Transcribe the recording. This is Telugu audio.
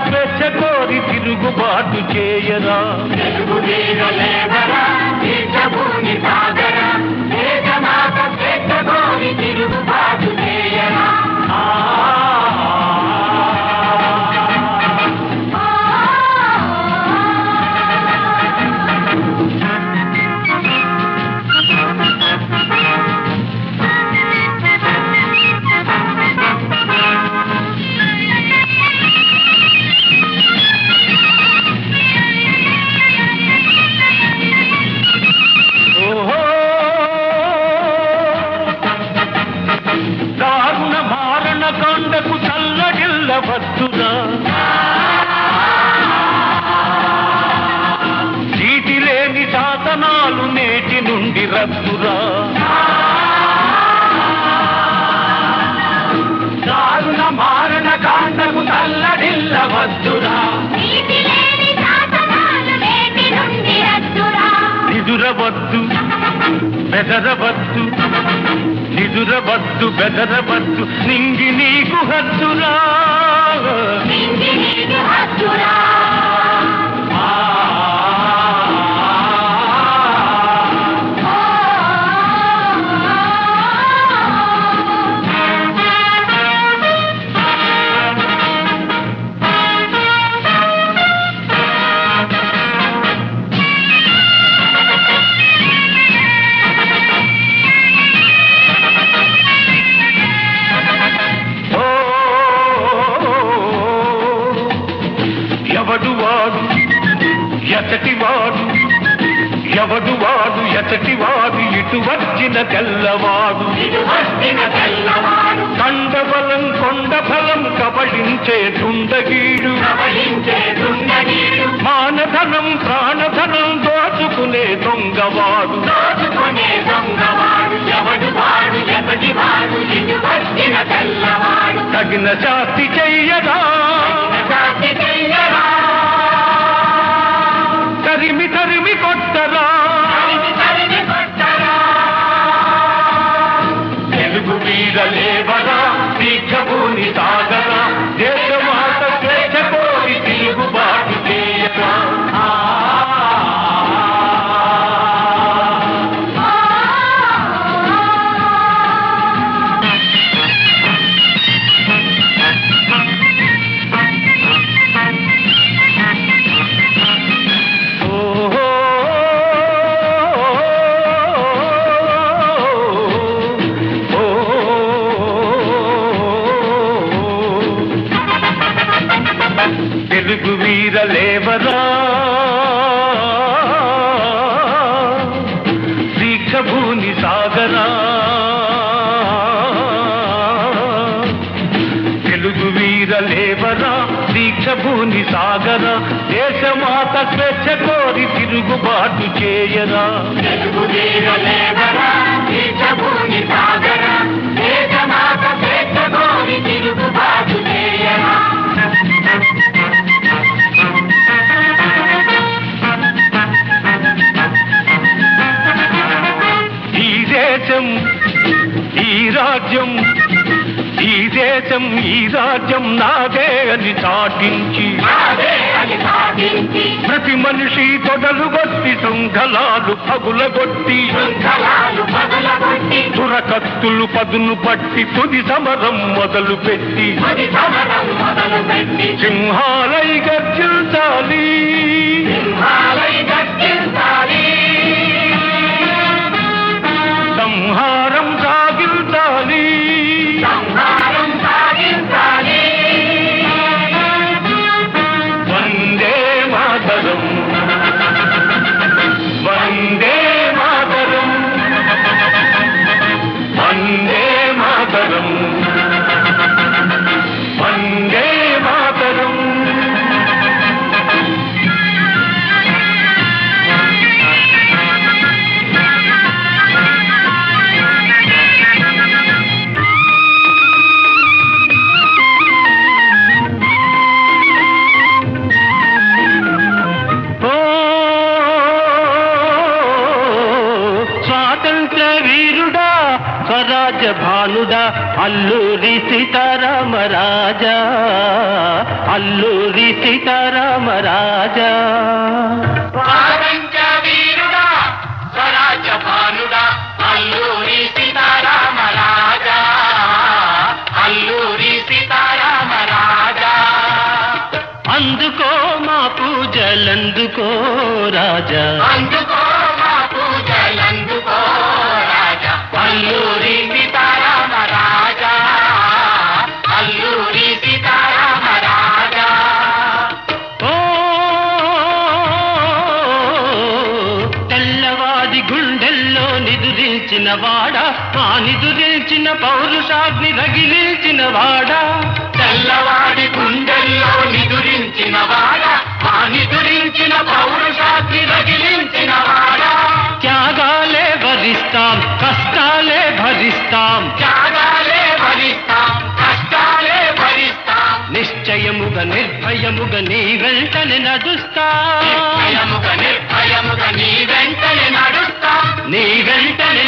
స్వేచ్ఛ కోరి తిరుగుబాటు చేయరా. తిరుగుబాటు చేయరా. కొండకు చల్లడిల్లవద్దురా. చీటి లేని శాసనాలు నేటి నుండి రద్దురా. దారుణ మారణ కాండకు చల్లడిల్లవద్దురా. నిదురవద్దు బెదరవద్దు, నిదురవద్దు బెదరవద్దు, నింగి నీకు హద్దురా. ఎవడువాడు ఎతటివాడు, ఎవడువాడు ఎతటివాడు, ఇటు వచ్చిన తెల్లవాడు. కండబలం కొండఫలం కబళించే దుండగీడు, మానధనం ప్రాణధనం దోచుకునే దొంగవాడు. తగిన శాస్తి చెయ్యరా, తరిమి తరిమి కొట్టరా. తెలుగు వీరలేవరా, దీక్షభూని సాగరా, దేశమాత స్వేచ్ఛ కోరి తిరుగుబాటు చేయరా. తెలుగు వీరలేవరా, దీక్షభూని సాగరా. తెలుగు వీరలేవరా, దీక్షభూని సాగరా, దేశమాత స్వేచ్ఛ కోరి తిరుగుబాటు చేయరా. తెలుగు వీరలేవరా, దీక్షభూని సాగరా, దేశమాత స్వేచ్ఛ కోరి తిరుగుబాటు చేయరా. ఈ దేశం ఈ రాజ్యం, ఈ దేశం ఈ రాజ్యం నాదే అని చాటించి, ప్రతి మనిషి తొడలుగొట్టి శృంఖలాలు పగులగొట్టి, దురకత్తులు పదును పట్టి తుది సమరం మొదలు పెట్టి, సింహాలై గర్జించాలి, సంహారం సాగించాలి. వందే మాతరం, వందే మాతరం, వందే మాతరం, వందే మాతరం. బాలుడా అల్లూరి సీతారామరాజా, అల్లూరి సీతారామరాజా. స్వాతంత్ర్య వీరుడా స్వరాజ్య భానుడా అల్లూరి సీతారామరాజా, అల్లూరి సీతారామరాజా. అందుకో మా పూజలందుకో రాజా, అందుకో మా పూజలందుకో రాజా, అల్లూరి సీతారామరాజా, అల్లూరి సీతారామరాజా. ఓ తెల్లవాది గుండెల్లో నిదురించిన వాడా, ఆ నిదురించిన పౌరుషాగ్ని రగిలించిన వాడా, తెల్లవాడి గుండెల్లో నిదురించిన వాడా, ఆ నిదురించిన పౌరుషాగ్ని రగిలించిన వాడా. త్యాగాలే భరిస్తాం కష్టాలే భరిస్తాం, త్యాగాలే భరిస్తాం కష్టాలే భరిస్తాం. నిశ్చయముగా నిర్భయముగా నీ వెంటనే నడుస్తాం, నిర్భయముగా నిర్భయముగా నీ వెంటనే నడుస్తాం, నీ వెంటనే